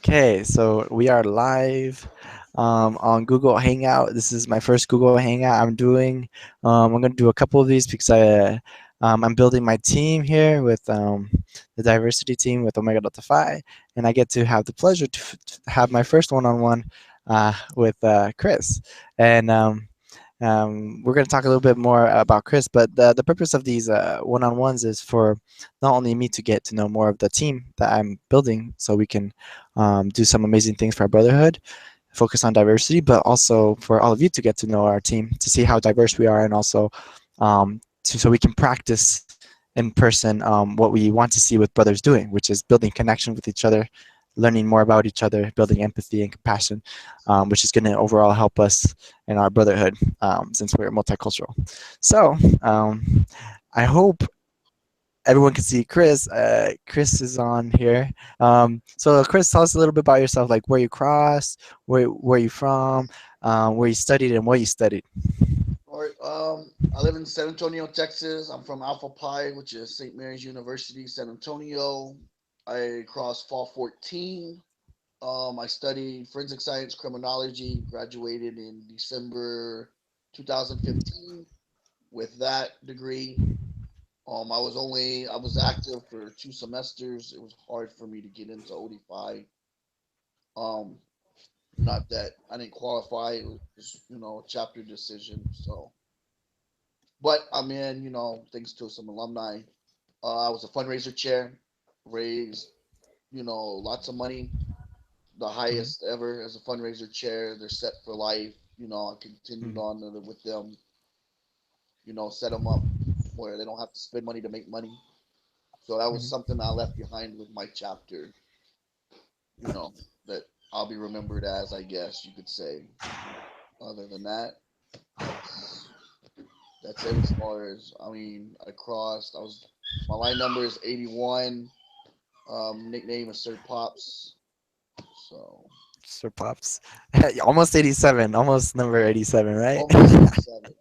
Okay, so we are live on Google Hangout. This is my first Google Hangout I'm doing. I'm going to do a couple of these because I'm building my team here with the diversity team with Omega Delta Phi, and I get to have the pleasure to have my first one-on-one with Chris. And we're going to talk a little bit more about Chris, but the purpose of these one-on-ones is for not only me to get to know more of the team that I'm building so we can do some amazing things for our brotherhood, focus on diversity, but also for all of you to get to know our team, to see how diverse we are, and also so we can practice in person what we want to see with brothers doing, which is building connection with each other, learning more about each other, building empathy and compassion, which is going to overall help us in our brotherhood since we're multicultural. So I hope everyone can see Chris. Chris is on here. So Chris, tell us a little bit about yourself, like where you crossed, where you from, where you studied, and what you studied. All right. I live in San Antonio, Texas. I'm from Alpha Pi, which is St. Mary's University, San Antonio. I crossed Fall 14. I studied forensic science criminology, graduated in December 2015 with that degree. I was active for 2 semesters. It was hard for me to get into OD5. Um, Not that I didn't qualify. It was, a chapter decision. So, but I'm in, thanks to some alumni. I was a fundraiser chair, raised, lots of money, the Mhm, highest ever as a fundraiser chair. They're set for life. I continued mhm, on with them, set them up where they don't have to spend money to make money. So that was mhm. something I left behind with my chapter, that I'll be remembered as, I guess you could say. Other than that, that's that's it as far as I crossed. My line number is 81. Nickname is Sir Pops. So Sir Pops. Almost 87, almost number 87, right? almost 87.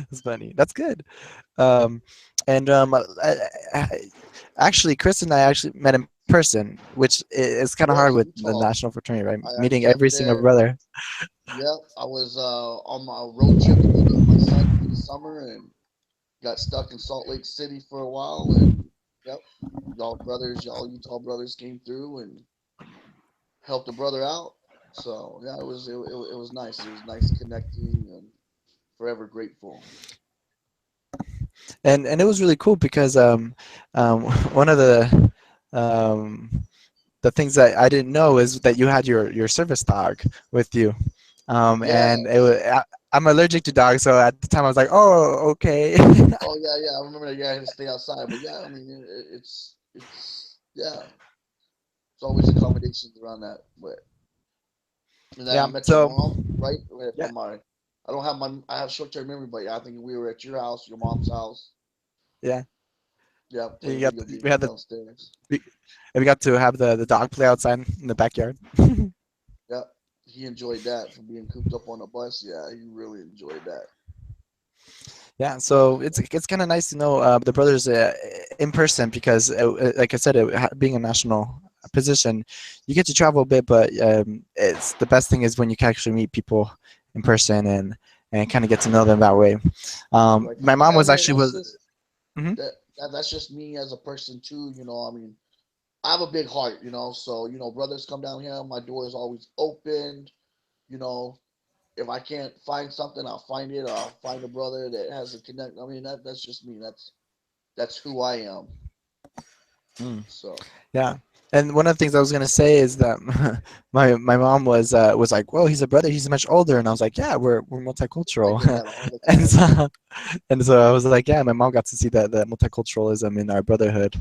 That's funny. That's good. Um, and actually, Chris and I actually met in person, which is kind of hard Yeah, with the Utah. national fraternity, right? I Meeting actually every left single there. brother. Yep, I was on my road trip to go get my son for the summer and got stuck in Salt Lake City for a while. And yep, y'all brothers, y'all Utah brothers came through and helped a brother out. So yeah, it was nice. It was nice connecting and forever grateful. And it was really cool because one of um, the things that I didn't know is that you had your service dog with you, and Yes. I'm allergic to dogs, so at the time I was like, oh, okay. Oh yeah, yeah. I remember that. Yeah, I had to stay outside, but yeah, I mean, it's yeah. It's always accommodations around that. But and then I Yeah. met your So mom, right? yeah, I don't have I have short term memory, but yeah, I think we were at your house, your mom's house. yeah. Yeah, You playing got video we games had the downstairs. we, and we got to have the dog play outside in the backyard. Yeah, he enjoyed that from being cooped up on a bus. Yeah, he really enjoyed that. Yeah, so it's kind of nice to know the brothers in person because, like I said, being a national position, you get to travel a bit, but it's the best thing is when you can actually meet people in person and kind of get to know them that way. Right. My mom Yeah, was man. actually was. Mhm. That's just me as a person too. I have a big heart. So brothers come down here. My door is always open. You know, if I can't find something, I'll find it. Or I'll find a brother that has a connect. That's just me. That's who I am. Mm. So Yeah. And one of the things I was gonna say is that my mom was like, "Well, he's a brother. He's much older," and I was like, "Yeah, we're I multicultural." get that all the And time. so I was like, "Yeah." My mom got to see that multiculturalism in our brotherhood.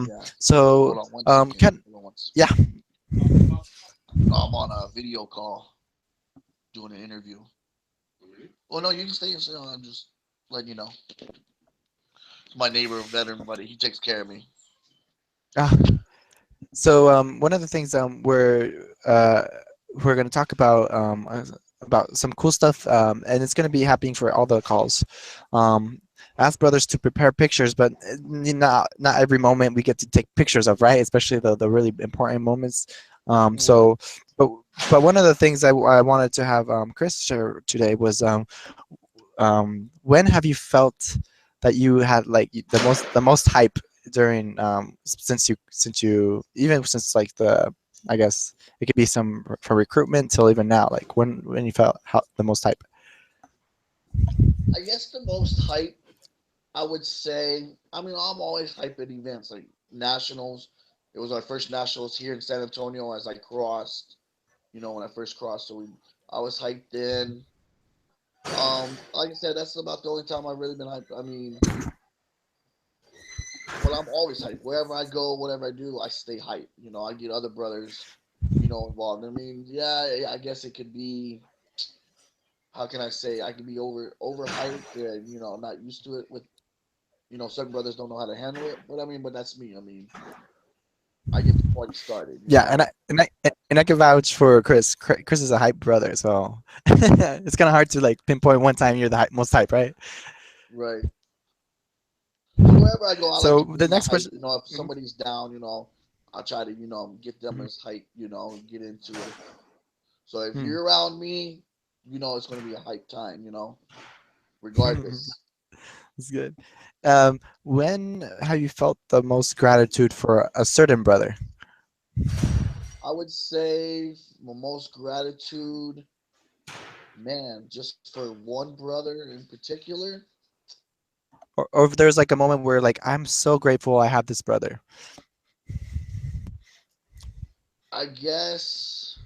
Yeah. So Hold on one second. can Hold on one second. yeah. I'm on a video call doing an interview. Oh no, you can stay. I'm just letting you know. It's my neighbor, veteran buddy. He takes care of me. Uh, so one of the things we're going to talk about some cool stuff, and it's going to be happening for all the calls. Um, ask brothers to prepare pictures, but not every moment we get to take pictures of, right? Especially the really important moments. Right. So, but one of the things I wanted to have Chris share today was when have you felt that you had like the most hype during since you even since like the I guess it could be some from recruitment till even now, like when you felt the most hype. I guess the most hype I would say, I mean, I'm always hype at events like nationals. It was our first nationals here in San Antonio as I crossed, when I first crossed. So I was hyped then. Like I said, that's about the only time I've really been hyped. I mean, but I'm always hyped. Wherever I go, whatever I do, I stay hyped. I get other brothers, involved. I mean, yeah, I guess it could be. How can I say? I could be overhyped and not used to it. With certain brothers don't know how to handle it. But I mean, but that's me. I mean, I get the party started. Yeah, and I can vouch for Chris. Chris is a hype brother, so it's kind of hard to like pinpoint one time you're the most hype, right? Right. And wherever I go, I like to So the bring the next hype. question. If somebody's down, I'll try to, get them Mhm, as hype, get into it. So if mhm, you're around me, it's going to be a hype time, mhm. regardless. That's good. When have you felt the most gratitude for a certain brother, I would say my most gratitude, man, just for one brother in particular. or if there's like a moment where like I'm so grateful I have this brother? I guess,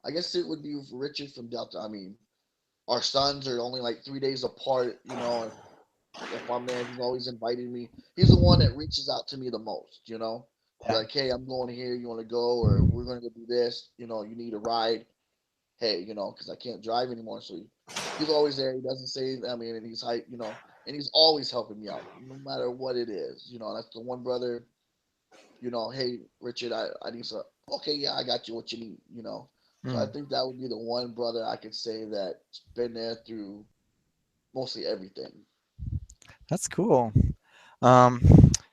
I guess it would be Richard from Delta. I mean, our sons are only like 3 days apart. If my man, he's always inviting me. He's the one that reaches out to me the most. Be Yeah. like, hey, I'm going here. You want to go, or we're going to go do this. You need a ride. Hey, because I can't drive anymore. So he's always there. He doesn't say. I mean, and he's hype. And he's always helping me out, no matter what it is. That's the one brother. Hey, Richard, I need some. Okay, yeah, I got you what you need. So I Mm, think that would be the one brother I could say that's been there through mostly everything. that's cool. Um,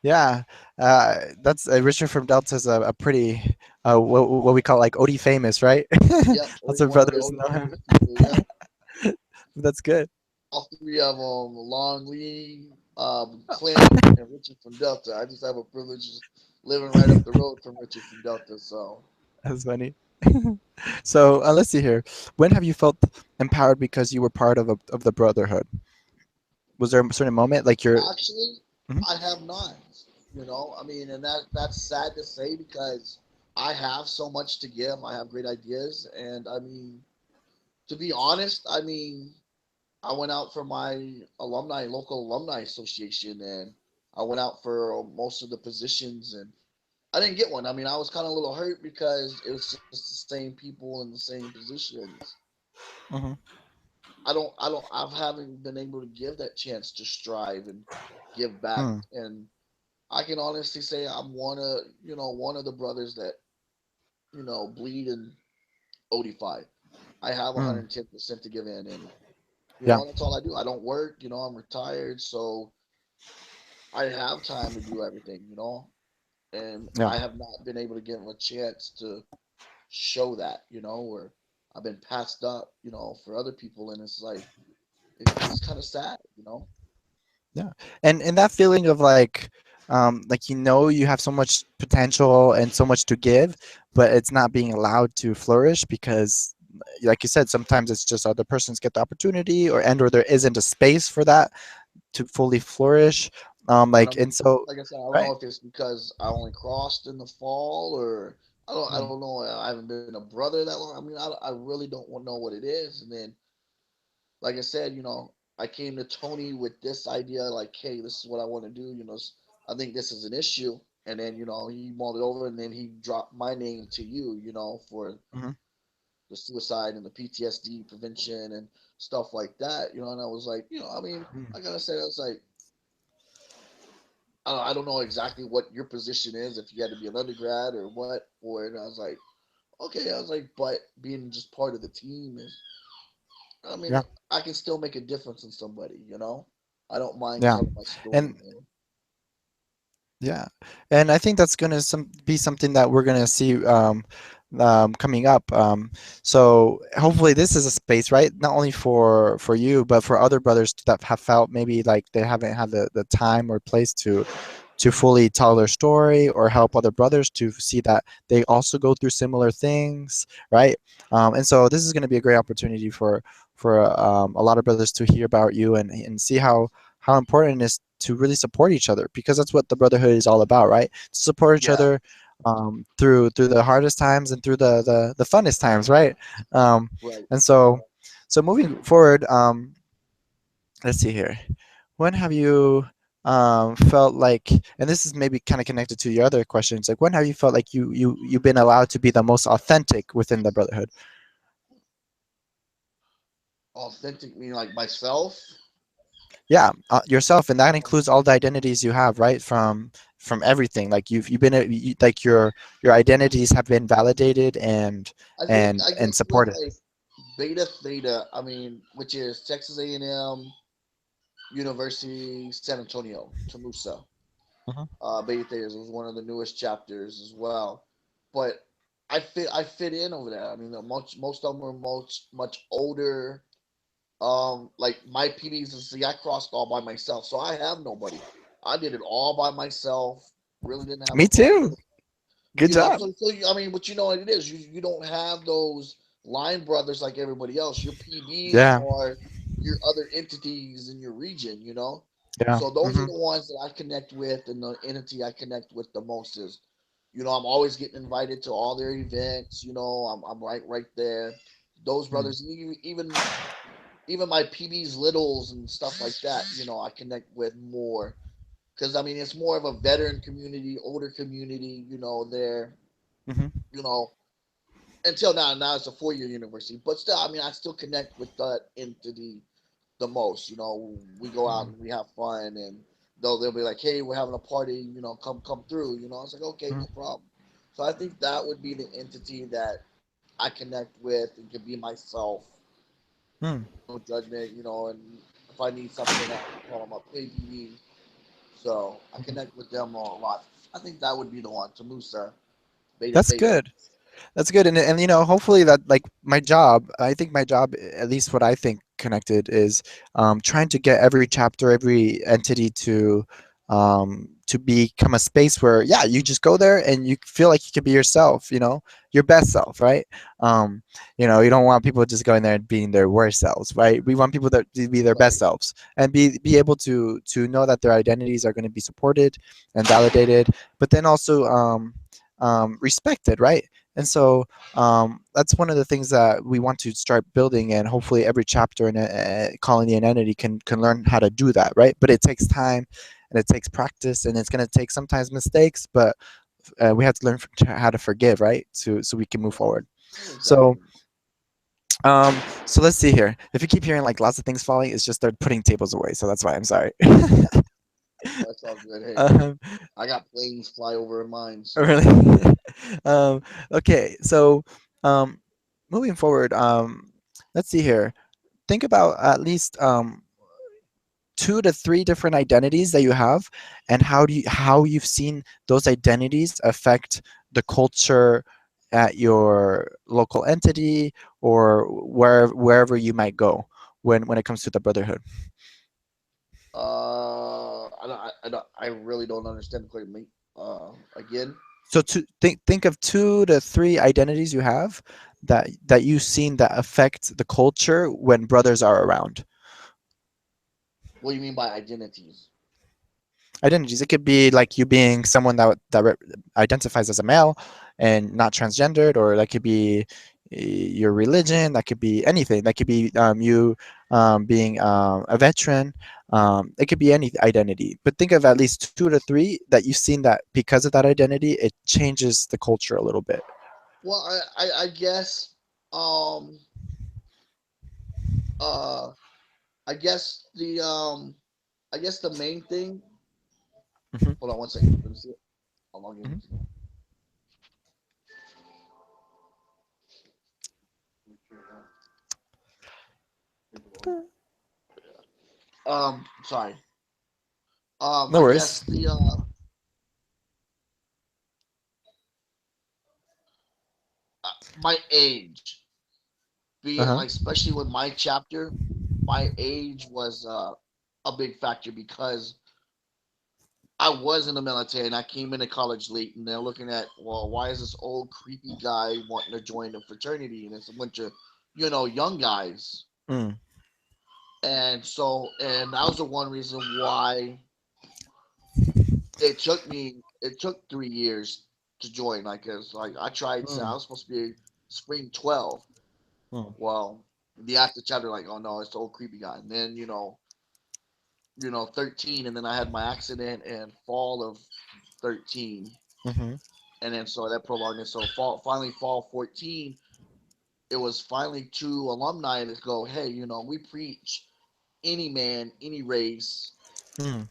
yeah, that's Richard from Delta is a pretty what we call like OD famous, right? Yep, Lots already of one of the brothers only know him. famous people. Yep, That's good. all three of them, Long Lee, Clint, and Richard from Delta. I just have a privilege of living right up the road from Richard from Delta. So That's funny. So let's see here. When have you felt empowered because you were part of the brotherhood? Was there a certain moment like you're? actually, Mhm, I have not. I mean, and that's sad to say because I have so much to give. I have great ideas, and I mean, to be honest, I mean, I went out for my local alumni association, and I went out for most of the positions, and I didn't get one. I mean, I was kind of a little hurt because it was just the same people in the same positions. mhm, I haven't been able to give that chance to strive and give back. mm, And I can honestly say I'm one of the brothers that, bleed in OD5. I have mm. 110% to give in. And, Yeah, that's all I do. I don't work, I'm retired. So I have time to do everything, and yeah. I have not been able to give them a chance to show that, where I've been passed up, for other people, and it's like it's kind of sad. Yeah, and that feeling of like you have so much potential and so much to give, but it's not being allowed to flourish because, like you said, sometimes it's just other persons get the opportunity, or there isn't a space for that to fully flourish. And I Like and mean, so, like I said, I don't right. know if it's because I only crossed in the fall, or I Mm, don't know. I haven't been a brother that long. I mean, I really don't know what it is. And then, like I said, I came to Tony with this idea, like, hey, this is what I want to do. I think this is an issue. And then, he mulled it over, and then he dropped my name to you, for mhm, the suicide and the PTSD prevention and stuff like that. And I was like, I mean, mm. I gotta say, I was like, I don't know exactly what your position is, if you had to be an undergrad or what, or and I was like, okay, I was like, but being just part of the team is, I mean, Yeah. I can still make a difference in somebody. I don't mind Yeah. telling my story, And man. yeah, and I think that's gonna be something that we're gonna see coming up. So hopefully this is a space, right? Not only for you, but for other brothers that have felt maybe like they haven't had the time or place to fully tell their story or help other brothers to see that they also go through similar things, right? And so this is going to be a great opportunity for a lot of brothers to hear about you and see how important it is to really support each other, because that's what the brotherhood is all about, right? To support each Yeah, other through the hardest times and through the funnest times, right? Um, right. and so moving forward, let's see here. When have you felt like, and this is maybe kind of connected to your other questions, like when have you felt like you've been allowed to be the most authentic within the brotherhood? Authentic meaning like myself. Yeah, yourself, and that includes all the identities you have, right? From everything, like you've been like your identities have been validated I think and I and guess with supported. like Beta Theta, I mean, which is Texas A&M University San Antonio, Tamusa. Hmm. Beta Theta was one of the newest chapters as well, but I fit in over there. I mean, most of them are much older. Like my PBs, see, I crossed all by myself, so I have nobody. I did it all by myself. Really didn't have a Me too. partner. Good job. I mean, but you know what it is. You don't have those line brothers like everybody else. Your PBs Yeah. are your other entities in your region. Yeah. So those are Hmm. the ones that I connect with, and the entity I connect with the most is, I'm always getting invited to all their events. I'm right there. Those brothers, even my PBs littles and stuff like that. I connect with more because I mean it's more of a veteran community, older community. There. Hmm. You know, until now it's a 4-year university, but still, I mean, I still connect with that entity the most. We go out and we have fun, and they'll be like, "Hey, we're having a party. Come through." I was like, "Okay, no problem." So I think that would be the entity that I connect with and can be myself. Hmm. No judgment. And if I need something, I can call them up, "Hey, BB." So I connect with them a lot. I think that would be the one. Tamusa, Beta That's Theta. good. That's good, and hopefully that, like, my job. I think my job, at least what I think connected, is trying to get every chapter, every entity to become a space where, yeah, you just go there and you feel like you can be yourself. Your best self, right? Um, you don't want people just going there and being their worst selves, right? We want people that to be their best Right. selves and be able to know that their identities are going to be supported and validated, but then also respected, right? And so that's one of the things that we want to start building, and hopefully every chapter in a colony and entity can learn how to do that, right? But it takes time and it takes practice, and it's going to take sometimes mistakes, but we have to learn how to forgive, right? So we can move Right. forward. So Exactly. so let's see here. If you keep hearing like lots of things falling, it's just they're putting tables away. So that's why I'm sorry. That's all good. Hey, um, I got planes fly over mine, so really. um, okay. So um, moving forward, let's see here. Think about at least 2 to 3 different identities that you have, and how you've seen those identities affect the culture at your local entity, or wherever you might go when it comes to the brotherhood. I really don't understand the question. Again. So to think of 2 to 3 identities you have that you've seen that affect the culture when brothers are around. What do you mean by identities? Identities. It could be like you being someone that identifies as a male and not transgendered, or that could be your religion. That could be anything. That could be you being a veteran. It could be any identity. But think of at least 2 to 3 that you've seen that because of that identity, it changes the culture a little bit. Well, I guess um uh I guess the main thing. Hmm. Hold on one second. Let me see it. How long Hmm. is it? Sorry. No I worries. guess the my age being Uh-huh. like, especially with my chapter, my age was a big factor because I was in the military and I came into college late, and they're looking at, well, why is this old creepy guy wanting to join the fraternity? And it's a bunch of, young guys. Mm. And that was the one reason why it took 3 years to join. Like, cause like I tried, so I Mm. was supposed to be spring 12. Mm. Well, the active chapter, like, oh no, it's the old creepy guy. And then, 13, and then I had my accident in fall of 13. Mm-hmm. And then so that prolonged it. So fall 14, it was finally two alumni to go, hey, we preach any man, any race, Mm.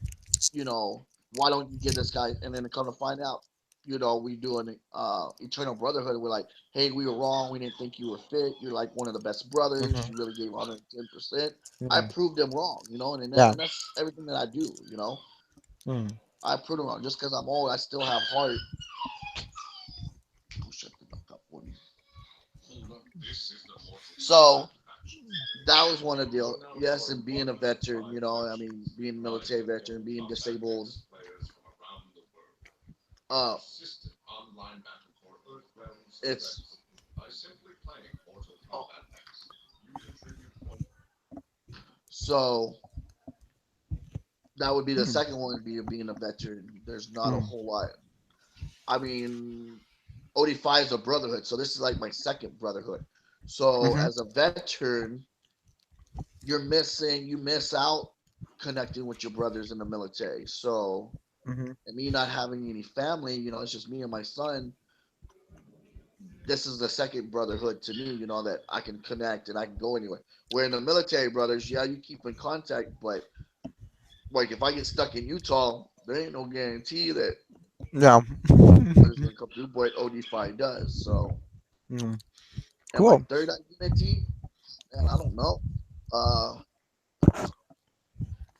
why don't you get this guy? And then to come to find out, we do an eternal brotherhood. We're like, hey, we were wrong. We didn't think you were fit. You're like one of the best brothers. Mm-hmm. You really gave 110%. I Mm. proved them wrong, Yeah. and that's everything that I do. Mm. I proved them wrong. Just because I'm old, I still have heart. Oh, shut the fuck up, boy. So that was one of the, yes, and being a veteran, I mean, being a military veteran, being disabled, uh, it's oh, so that would be the Mm. second one, would be being a veteran. There's not a Mm. whole lot. I mean, OD5 is a brotherhood, so this is like my second brotherhood. So Mm-hmm. as a veteran, you miss out connecting with your brothers in the military. So, Mm-hmm. and me not having any family, it's just me and my son. This is the second brotherhood to me, that I can connect and I can go anywhere. Where in the military, brothers, yeah, you keep in contact, but like if I get stuck in Utah, there ain't no guarantee that Yeah. brothers gonna come through, but OD5 does. So, Mm. and my Cool. third identity, man, I don't know. Uh,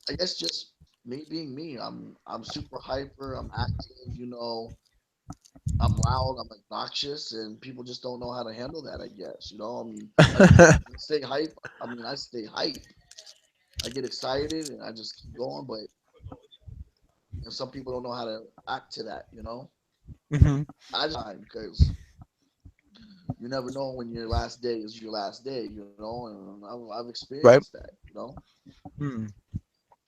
I guess just me being me. I'm super hyper. I'm active. I'm loud. I'm obnoxious, and people just don't know how to handle that. I guess. I mean, I stay hype. I mean, I stay hype. I get excited and I just keep going, but some people don't know how to act to that. Mm-hmm. I just time because you never know when your last day is your last day, and I've Right. experienced that. Mm.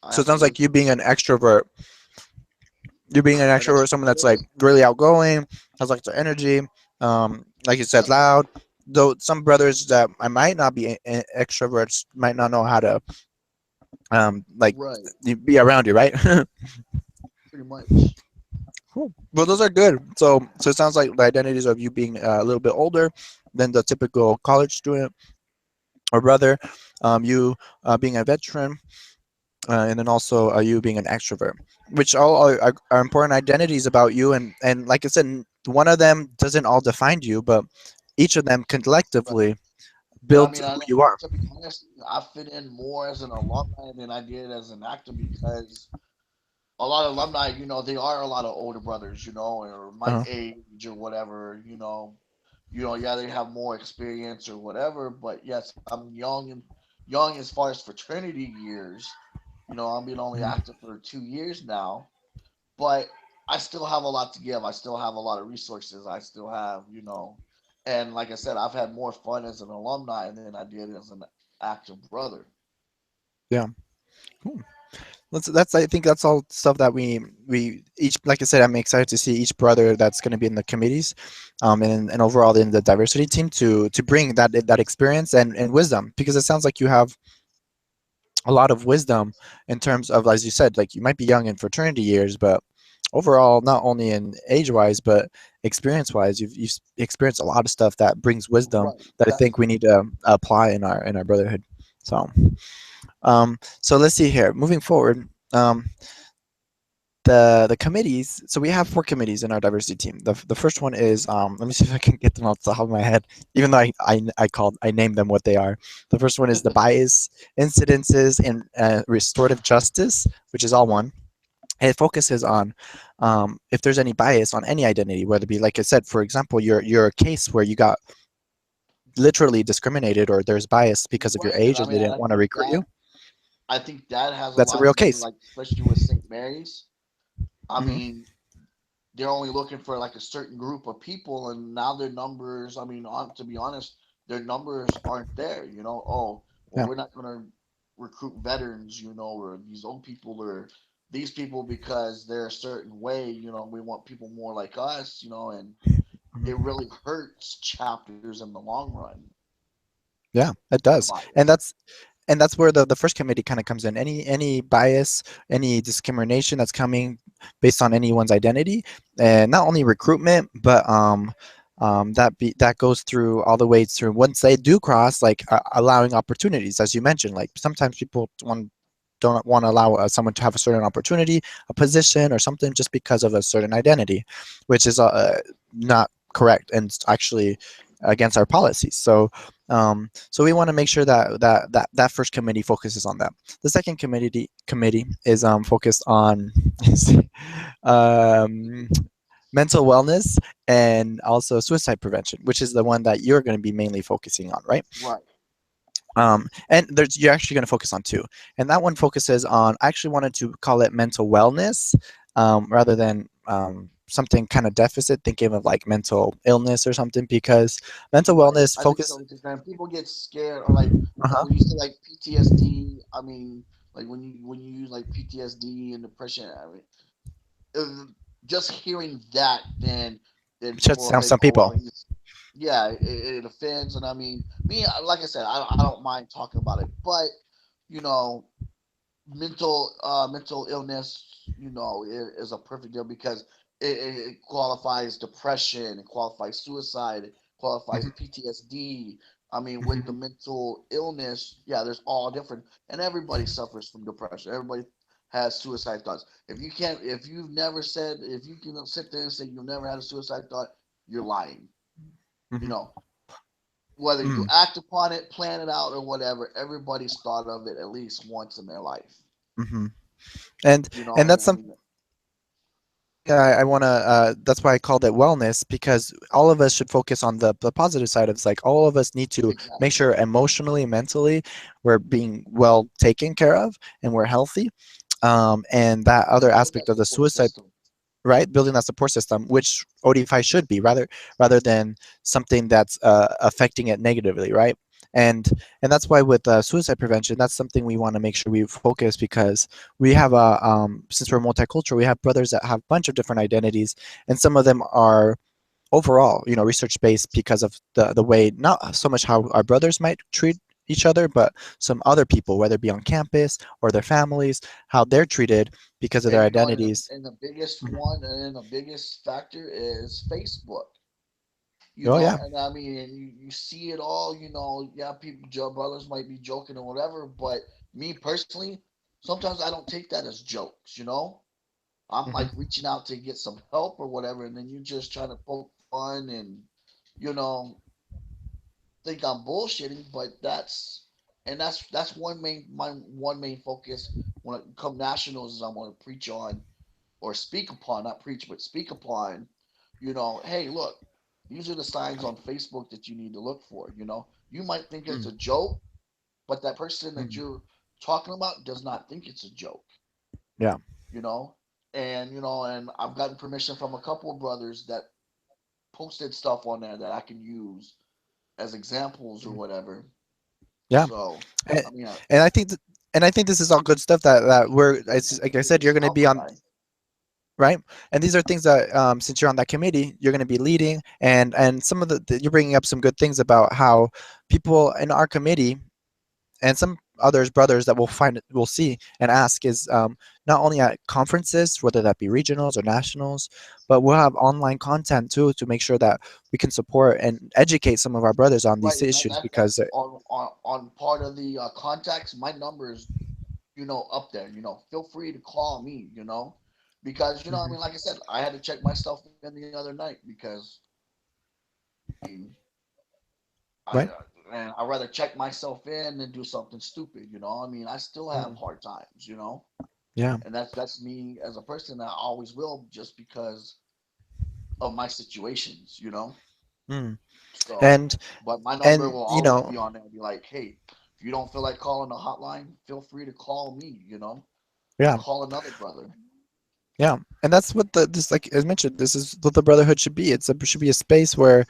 I So have it to sounds live like you being an extrovert. You being an an extra. extrovert, someone that's like really outgoing, has like the energy. Like you said, Yep. loud. Though some brothers that I might not be extroverts might not know how to like Right. be around you, right? Pretty much. Cool. Well, those are good. So it sounds like the identities of you being a little bit older than the typical college student or brother, you being a veteran, and then also you being an extrovert, which all are important identities about you. And like I said, one of them doesn't all define you, but each of them Right. collectively But I build mean, who you are. to be honest, I fit in more as an alumni than I did as an actor because a lot of alumni, they are a lot of older brothers, or my Uh-huh. age or whatever. Yeah, they have more experience or whatever. But yes, I'm young as far as fraternity years. I'm being only Mhm. active for 2 years now, but I still have a lot to give. I still have a lot of resources. I still have, and like I said, I've had more fun as an alumni than I did as an active brother. Yeah. Cool. That's I think that's all stuff that we each, like I said, I'm excited to see each brother that's going to be in the committees, and overall in the diversity team to bring that experience and wisdom, because it sounds like you have a lot of wisdom in terms of, as you said, like you might be young in fraternity years, but overall, not only in age wise but experience wise, you've experienced a lot of stuff that brings wisdom Right. that I think we Definitely. need to apply in our brotherhood. So so let's see here, moving forward. the committees. So we have 4 committees in our diversity team. The first one is let me see if I can get them off the top of my head, even though I named them what they are. The first one is the bias incidences and restorative justice, which is all one. It focuses on if there's any bias on any identity, whether it be, like I said, for example, you're a case where you got literally discriminated or there's bias because of your Right, and age I and they mean, didn't want to recruit you. I think that has a That's a lot to real do, case. like especially with St. Mary's. I Hmm. mean, they're only looking for like a certain group of people, and now their numbers. I mean, to be honest, their numbers aren't there. Oh, well, Yeah. we're not gonna recruit veterans, or these old people, or these people because they're a certain way. We want people more like us. And Mhm. it really hurts chapters in the long run. Yeah, it The does. And bias. that's where the first committee kind of comes in. Any bias, any discrimination that's coming based on anyone's identity, and not only recruitment, but that goes through all the way through once they do cross, like allowing opportunities, as you mentioned. Like sometimes people don't want to allow someone to have a certain opportunity, a position, or something just because of a certain identity, which is not correct and it's actually against our policies. So we want to make sure that first committee focuses on that. The second committee is focused on um, mental wellness and also suicide prevention, which is the one that you're going to be mainly focusing on, right? Right. And you're actually going to focus on two, and that one focuses on. I actually wanted to call it mental wellness rather than something kind of deficit, thinking of like mental illness or something, because mental Right. wellness I think focus. so too, man. People get scared, or like Uh-huh. when you say like PTSD. I mean, like when you use like PTSD and depression. I mean, uh, just hearing that, then people Shuts will down think, some oh well, people. yeah, it offends. And I mean, me, like I said, I don't mind talking about it, but you know, mental illness, is a perfect deal because it qualifies depression, it qualifies suicide, it qualifies Hmm. PTSD. I mean, with the Hmm. mental illness, yeah, there's all different, and everybody suffers from depression. Everybody has suicide thoughts. If you've never said, if you can sit there and say you've never had a suicide thought, you're lying. You Hmm. know, whether you Mm. act upon it, plan it out, or whatever, everybody's thought of it at least once in their life. Hmm. And And that's I mean, something I want to. That's why I called it wellness, because all of us should focus on the positive side of it's like all of us need to make exactly. sure emotionally, mentally, we're being well taken care of and we're healthy. And that other And build aspect that of the support suicide, system. right, building that support system, which ODFI should be, rather than something that's affecting it negatively, right? And that's why with suicide prevention, that's something we want to make sure we focus, because we have a since we're multicultural, we have brothers that have a bunch of different identities, and some of them are overall, research based, because of the way, not so much how our brothers might treat each other, but some other people, whether it be on campus or their families, how they're treated because of their And identities. and the biggest Mhm. one and the biggest factor is Facebook. Oh yeah. And I mean, and you see it all. Yeah, people, brothers might be joking or whatever, but me personally, sometimes I don't take that as jokes. I'm like Hmm. reaching out to get some help or whatever, and then you just trying to poke fun and you know think I'm bullshitting, but that's one main focus when it come nationals is I want to preach on or speak upon, not preach, but speak upon. Hey, look, these are the signs on Facebook that you need to look for. You might think it's a joke, but that person that Hmm. you're talking about does not think it's a joke. Yeah. You know, and I've gotten permission from a couple of brothers that posted stuff on there that I can use as examples or whatever. Yeah. So, and, I mean, and I think this is all good stuff that we're, it's, like I said, you're it's going to be on, outcry. right? And these are things that, since you're on that committee, you're going to be leading, and some of you're bringing up some good things about how people in our committee and some others brothers that we'll see and ask is, not only at conferences, whether that be regionals or nationals, but we'll have online content too, to make sure that we can support and educate some of our brothers on Right, these and issues, that's because on part of the contacts. My numbers, up there. Feel free to call me. because you know, I Hmm. mean, like I said, I had to check myself in the other night because I mean, I Right. and I'd rather check myself in than do something stupid. You know, I mean, I still have Mm. hard times. You know, Yeah. and that's me as a person. I always will, just because of my situations. You know, Mm. so and but my number and will you always know, be on there and be like, hey, if you don't feel like calling the hotline, feel free to call me. You know, or yeah, call another brother. yeah, and that's what the this, like as mentioned, this is what the brotherhood should be. Should be a space where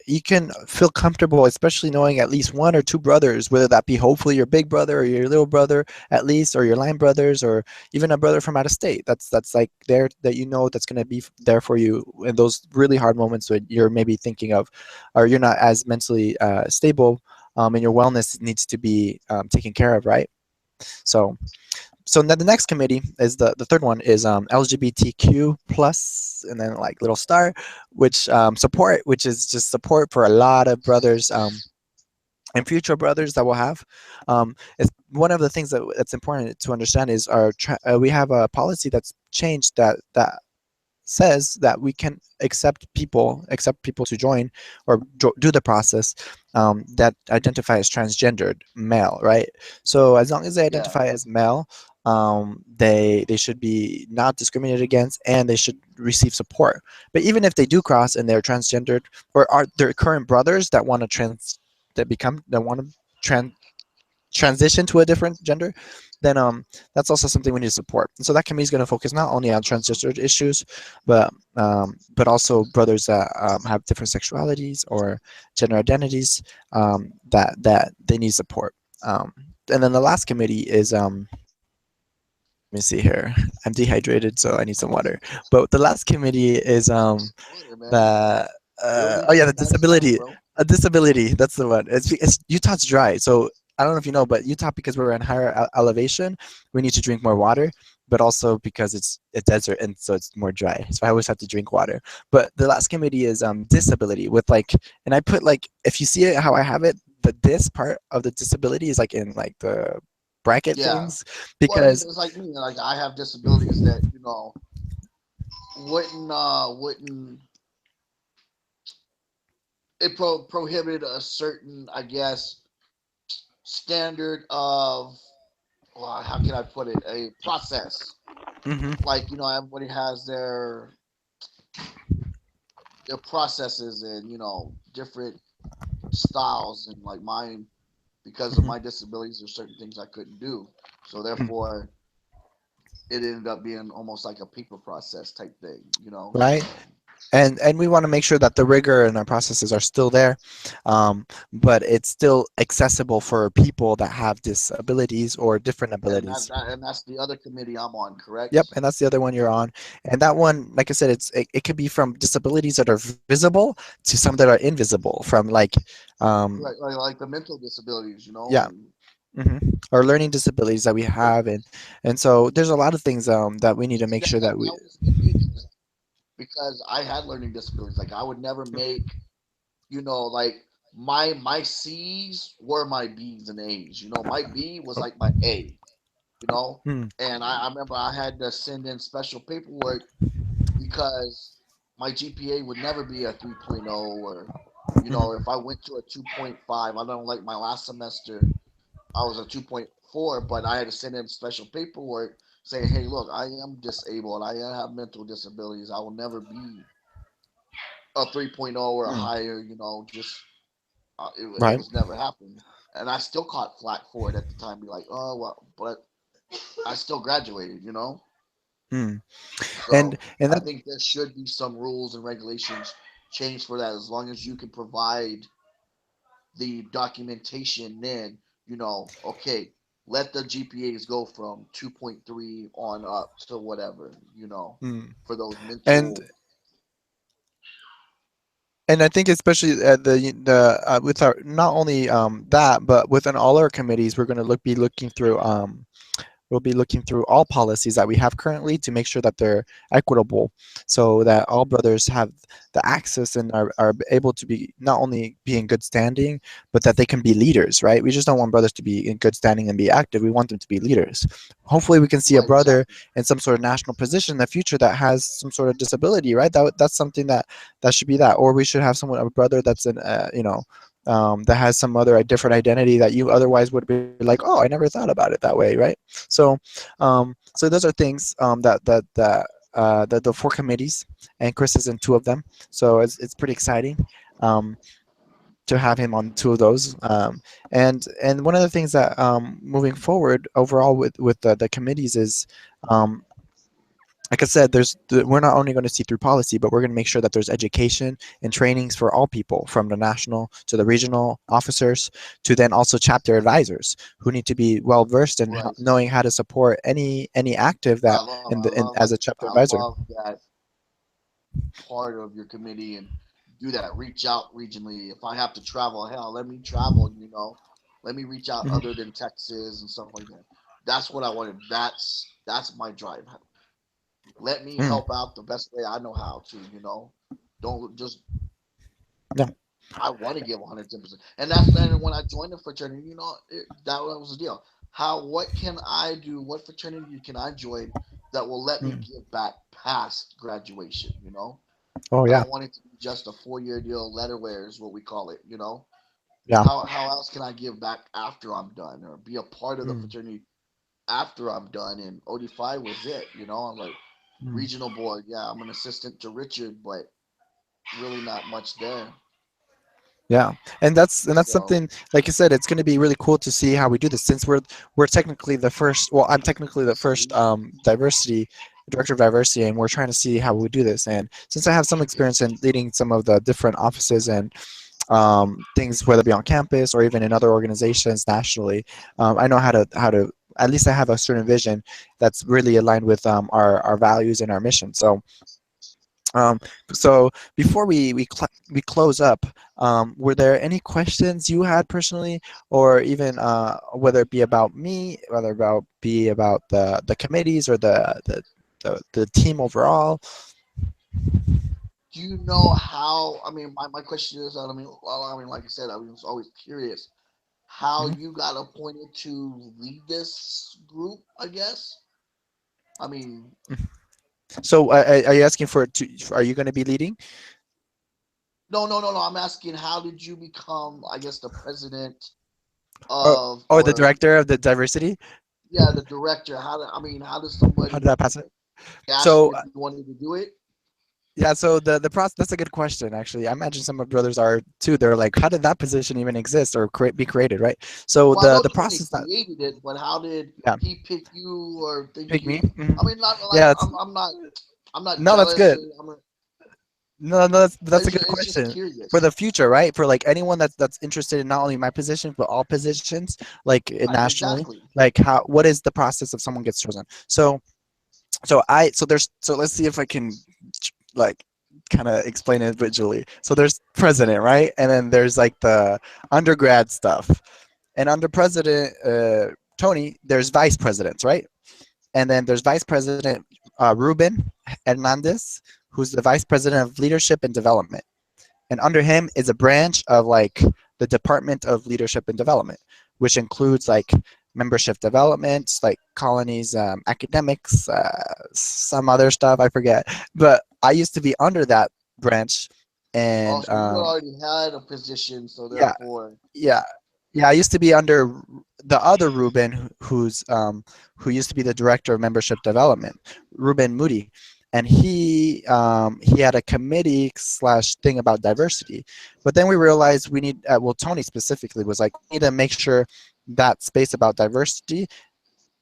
you can feel comfortable, especially knowing at least one or two brothers, whether that be hopefully your big brother or your little brother at least, or your line brothers, or even a brother from out of state. That's like there that you know that's gonna be there for you in those really hard moments when you're maybe thinking of, or you're not as mentally stable, and your wellness needs to be taken care of, right? So so then the next committee is the third one is LGBTQ plus, and then like little star, which support, which is just support for a lot of brothers, and future brothers that we'll have. It's one of the things that's important to understand is we have a policy that's changed that says that we can accept people to join or do the process, that identify as transgendered male, right? So as long as they Yeah, identify as male, they should be not discriminated against, and they should receive support. But even if they do cross and they're transgendered, or are their current brothers that want to trans transition to a different gender, then that's also something we need to support. And so that committee is going to focus not only on transgender issues, but also brothers that have different sexualities or gender identities, that they need support. Um, and then the last committee is let me see here. I'm dehydrated, so I need some water. But the last committee is water, man. the You'll oh need yeah, some the next time, disability. bro. A disability. That's the one. It's Utah's dry, so I don't know if you know, but Utah, because we're in higher elevation, we need to drink more water. But also because it's a desert, and so it's more dry. So I always have to drink water. But the last committee is disability with like, and I put like, if you see it how I have it, the this part of the disability is like in like the bracket Yeah. things, Well, because it's like me. Like I have disabilities that you know wouldn't it prohibit a certain, I guess, standard of, well, how can I put it, a process. hmm Like you know, everybody has their processes and you know different styles, and like mine, because of hmm my disabilities, there's certain things I couldn't do. So therefore, it ended up being almost like a paper process type thing, you know. right? So And we want to make sure that the rigor and our processes are still there, but it's still accessible for people that have disabilities or different abilities. and that's the other committee I'm on, Yep, correct? and that's the other one you're on. And that one, like I said, it could be from disabilities that are visible to some that are invisible, from like, um, Like the mental disabilities, you know, yeah, and hmm or learning disabilities that we but have, and so there's a lot of things that we need to see make sure that we. that was me because I had learning disabilities. Like I would never make, you know, like my C's were my B's and A's. You know, my B was like my A. You know, Hmm. and I remember I had to send in special paperwork because my GPA would never be a 3.0, or you know, Mhm. if I went to a 2.5, I don't like my last semester I was a 2.4, but I had to send in special paperwork saying, hey, look, I am disabled. I have mental disabilities. I will never be a 3.0 or a Hmm. higher, you know, just it Right. was never happened. And I still caught flack for it at the time. Be like, oh, well, but I still graduated, you know? Hmm. So And I that. think there should be some rules and regulations changed for that as long as you can provide the documentation, then you know, okay, let the GPAs go from 2.3 on up to whatever, you know, Hmm. for those and mental. and I think especially with our not only that, but within all our committees, we're going to be looking through we'll be looking through all policies that we have currently to make sure that they're equitable, so that all brothers have the access and are able to be not only be in good standing, but that they can be leaders, right? We just don't want brothers to be in good standing and be active. We want them to be leaders. Hopefully we can see a Right, brother exactly. in some sort of national position in the future that has some sort of disability, right? That's something that should be that. Or we should have someone, a brother that's in, that has some other different identity that you otherwise would be like, oh, I never thought about it that way, right? So, so those are things the four committees, and Chris is in two of them, so it's pretty exciting. Um, to have him on two of those. And one of the things that moving forward overall with the committees is, um, like I said, we're not only going to see through policy, but we're going to make sure that there's education and trainings for all people, from the national to the regional officers, to then also chapter advisors who need to be well versed in Right. knowing how to support any active that I as a chapter advisor. love that part of your committee and do that. Reach out regionally. If I have to travel, hell, let me travel. Let me reach out Mhm. other than Texas and stuff like that. That's what I wanted. That's my drive. Let me Mm. help out the best way I know how to. Don't just. Yeah. I want to give 110%, and that's and when I joined the fraternity, that was the deal. What can I do? What fraternity can I join that will let me Mm. give back past graduation? Oh I yeah. don't want it to be just a 4 year deal. Letterware is what we call it. Yeah. How else can I give back after I'm done, or be a part of the Mm. fraternity after I'm done? And OD5 was it. I'm like Mm. regional board. Yeah, I'm an assistant to Richard, but really not much there. Yeah, and that's So something, like you said, it's going to be really cool to see how we do this, since we're technically the first. Well, I'm technically the first solution. diversity director of diversity, and we're trying to see how we do this. And since I have some experience in Yes. leading some of the different offices and things, whether it be on campus or even in other organizations nationally, I know how to. At least I have a certain vision that's really aligned with our values and our mission. Um, so before we close up, were there any questions you had personally, or even whether it be about me, whether about be about the committees or the team overall? Do you know how? I mean, my question is, like I said, I was always curious how Mhm. you got appointed to lead this group. I guess. I mean, So are you asking are you going to be leading? no, no, no, no. I'm asking, how did you become, I guess, the president Or of, or the or director of the diversity? yeah, the director? I mean, how does How somebody did that pass it? ask you So if you wanted to do it? yeah, so the process, that's a good question actually. I imagine some of my brothers are too. They're like, how did that position even exist or be created, right? So Well, I know the Tony process that created it, but how did yeah, he pick you or think pick me. you? I Mhm. mean, not like Yeah, it's I'm not no, that's jealous. good. Or No, that's a good it's just question for curious. the future, right? For like anyone that's interested in not only my position but all positions, like Right, nationally, exactly. like what is the process of someone gets chosen? So let's see if I can like kind of explain it visually. So there's president, right? And then there's like the undergrad stuff. And under president Tony, there's vice presidents, right? And then there's Vice President Ruben Hernandez, who's the Vice President of Leadership and Development. And under him is a branch of like the Department of Leadership and Development, which includes like membership development, like colonies, academics, some other stuff I forget. But I used to be under that branch, and Also, you already had a position, so yeah, therefore, yeah, yeah. I used to be under the other Ruben, who used to be the director of membership development, Ruben Moody, and he had a committee slash thing about diversity. But then we realized we need, well, Tony specifically was like, we need to make sure that space about diversity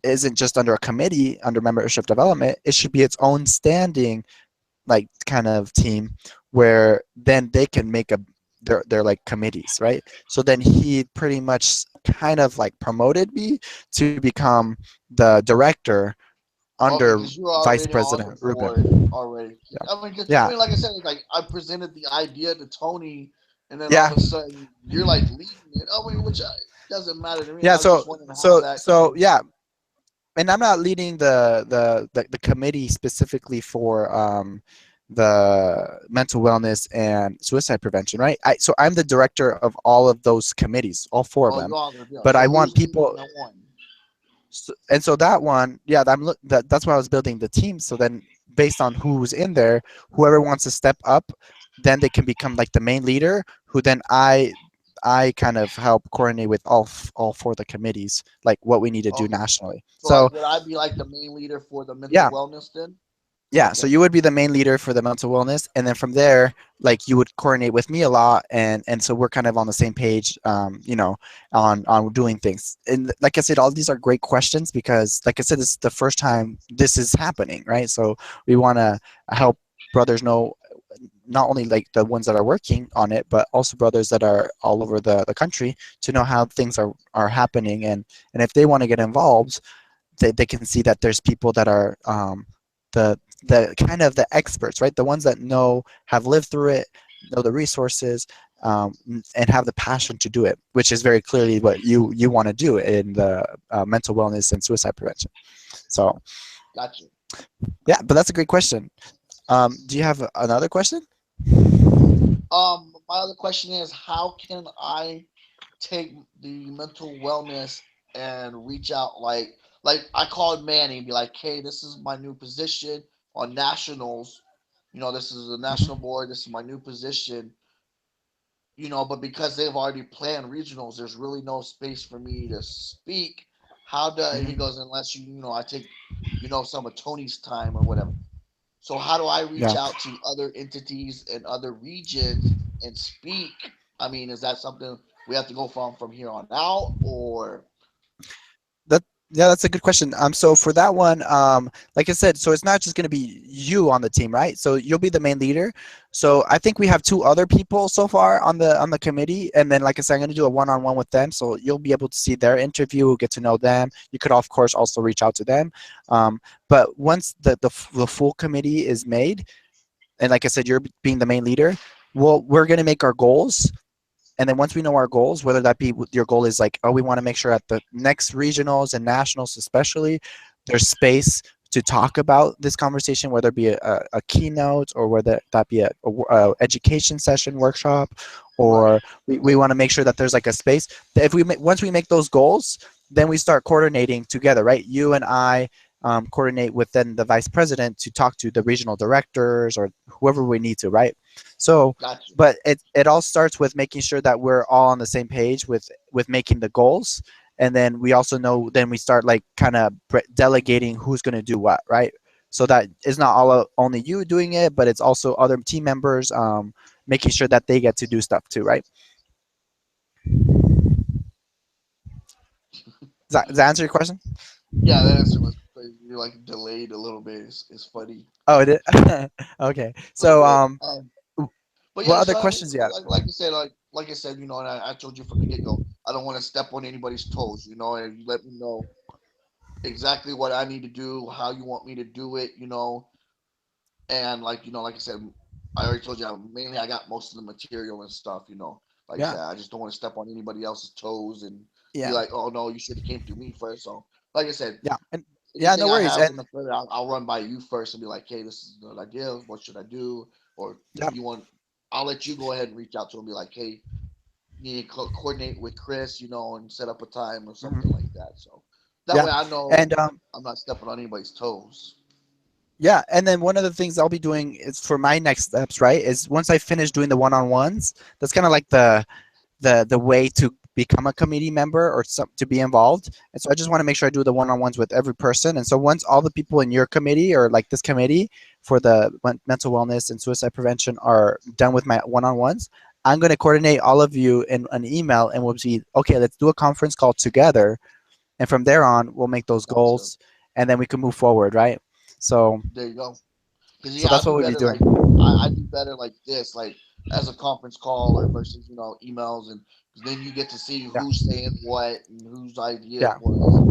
isn't just under a committee under membership development. It should be its own standing like kind of team, where then they can make a their like committees, right? So then he pretty much kind of like promoted me to become the director okay, under because you were Vice already on the President board Ruben. already. Yeah, I yeah, mean, like I said, like I presented the idea to Tony, and then all yeah, of a sudden you're like leading it. I mean, which doesn't matter to me. yeah. I was So just wondering how so that so came. yeah, and I'm not leading the committee specifically for the mental wellness and suicide prevention, right? So I'm the director of all of those committees, all four of Oh, them. you are. Yeah. But So I want who's leading people, that one? and so that one, yeah, that's why I was building the team. So then, based on who's in there, whoever wants to step up, then they can become like the main leader. Who then I kind of help coordinate with all four of the committees, like what we need to do Okay. nationally. So like, So would I be like the main leader for the mental yeah, wellness then? yeah. So Okay. you would be the main leader for the mental wellness, and then from there, like you would coordinate with me a lot, and so we're kind of on the same page, on doing things. And like I said, all these are great questions because, like I said, this is the first time this is happening, right? So we want to help brothers know not only like the ones that are working on it, but also brothers that are all over the country to know how things are happening, and if they want to get involved, they can see that there's people that are the kind of the experts, right? The ones that know, have lived through it, know the resources, and have the passion to do it, which is very clearly what you want to do in the mental wellness and suicide prevention. So Gotcha. yeah, but that's a great question. Do you have another question? My other question is, how can I take the mental wellness and reach out, like I called Manny and be like, hey, this is my new position on nationals. This is a Hmm. national board. This is my new position. But because they've already planned regionals, there's really no space for me to speak. How do He Hmm. goes, unless I take, some of Tony's time or whatever. So how do I reach Yeah. out to other entities and other regions and speak? I mean, is that something we have to go from here on out, or That yeah, that's a good question. So for that one, like I said, so it's not just going to be you on the team, right? So you'll be the main leader. So I think we have two other people so far on the committee, and then like I said, I'm going to do a one-on-one with them. So you'll be able to see their interview, get to know them. You could of course also reach out to them. But once the full committee is made, and like I said, you're being the main leader. Well, we're going to make our goals, and then once we know our goals, whether that be your goal is like, oh, we want to make sure at the next regionals and nationals especially, there's space to talk about this conversation, whether it be a keynote or whether that be a education session workshop, right? or we want to make sure that there's like a space that if once we make those goals, then we start coordinating together, right? You and I coordinate with then the vice president to talk to the regional directors or whoever we need to, right? So Gotcha. but it all starts with making sure that we're all on the same page with making the goals, and then we also know, then we start like kind of delegating who's going to do what, right? So that it's not all only you doing it, but it's also other team members, making sure that they get to do stuff too, right? Does that answer your question? Yeah, that answer was crazy. You're like delayed a little bit. It's funny, Oh, it did. Okay, a little so bit. But what yeah, other so questions you have? like I said, and I told you from the get go, I don't want to step on anybody's toes. And you let me know exactly what I need to do, how you want me to do it. And like I said, I already told you, mainly I got most of the material and stuff. Like Yeah, that. I just don't want to step on anybody else's toes and be yeah, like, oh no, you should have came through me first. So like I said, yeah, and yeah, anything no I worries. have And in the further, I'll run by you first and be like, hey, this is a good idea. What should I do? Or yeah, you want? I'll let you go ahead and reach out to him and be like, hey, you need to coordinate with Chris, and set up a time or something mhm, like that. So that yeah, way I know and I'm not stepping on anybody's toes. yeah, and then one of the things I'll be doing is for my next steps, right? Is once I finish doing the one-on-ones, that's kind of like the way to become a committee member or to be involved. And so I just want to make sure I do the one-on-ones with every person. And so once all the people in your committee or like this committee for the mental wellness and suicide prevention are done with my one-on-ones, I'm going to coordinate all of you in an email, and we'll be okay. Let's do a conference call together, and from there on, we'll make those Gotcha. goals, and then we can move forward, right? So There you go. Because so yeah, that's what we'll be Like doing. I do better like this, like as a conference call or versus emails, and 'cause then you get to see Yeah, who's saying what and whose idea yeah, it was.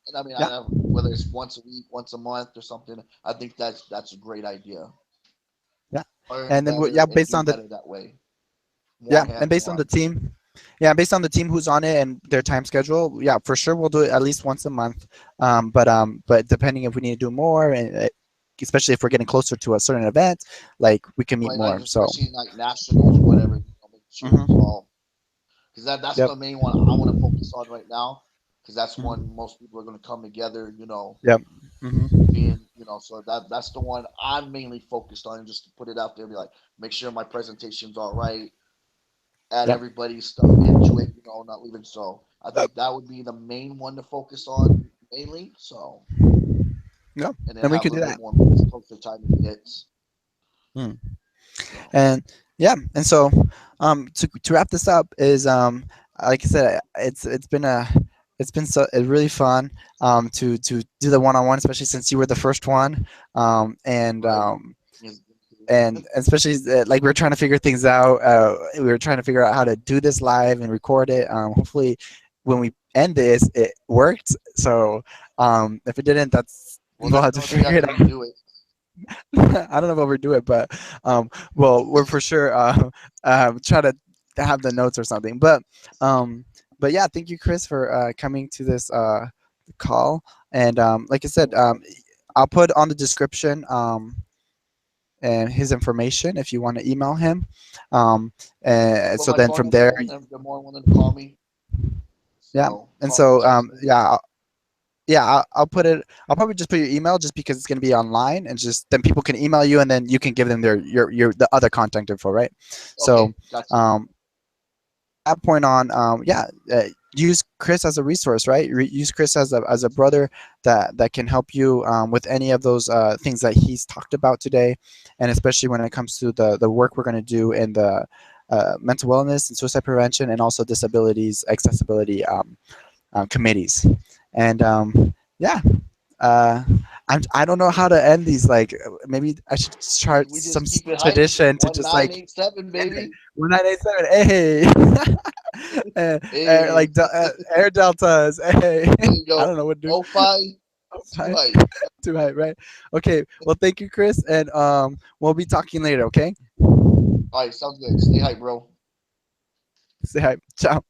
And I mean, yeah, whether it's once a week, once a month, or something, I think that's a great idea. yeah. Or And then better, yeah, it'd based be on the better that way, more yeah, and hands based on the on. team. Yeah, based on the team who's on it and their time schedule, yeah, for sure we'll do it at least once a month. But depending if we need to do more, and especially if we're getting closer to a certain event, like we can meet Like more. So, especially like nationals or whatever, make sure it's hmm all because that's yep, the main one I want to focus on right now because that's when hmm most people are going to come together. yep, hmm Being so that's the one I'm mainly focused on, just to put it out there, be like, make sure my presentation's all right, add yep, everybody's stuff into it, not leaving. So I think that would be the main one to focus on mainly. So yep, and then and we have a could do little bit that. more meetings closer time it gets. Mm. So And yeah, and so to wrap this up is like I said, it's been so really fun to do the one-on-one, especially since you were the first one, um, and right. um, Yes. and especially like we were trying to figure things out. We were trying to figure out how to do this live and record it. Hopefully, when we end this, it worked. So if it didn't, that's Well, we'll let have me to know if we figure have it to out. redo it. I don't know if we'll do it, but well, we're for sure try to have the notes or something. Um, but yeah, thank you, Chris, for coming to this call. And like I said, I'll put on the description and his information if you want to email him. Um, I'll and put so my then phone from info there, in there. They're more willing to call me. yeah. So And call me, so text me. yeah, yeah, I'll put it. I'll probably just put your email just because it's going to be online, and just then people can email you, and then you can give them their your the other contact info, right? So Okay, gotcha. um, that point on, yeah, use Chris as a resource, right? Use Chris as a brother that can help you with any of those things that he's talked about today, and especially when it comes to the work we're going to do in the mental wellness and suicide prevention, and also disabilities accessibility committees, and yeah, uh, I don't know how to end these. Like maybe I should start We some just keep it hype. tradition to One just nine like eight seven, baby. 1987. Hey, Hey, air deltas. Hey, there you I go. don't know what to do. Oh five, Oh, too hi. hype. Too high, right? Okay. Well, thank you, Chris, and we'll be talking later. Okay. All right, sounds good. Stay hype, bro. Say hi. Ciao.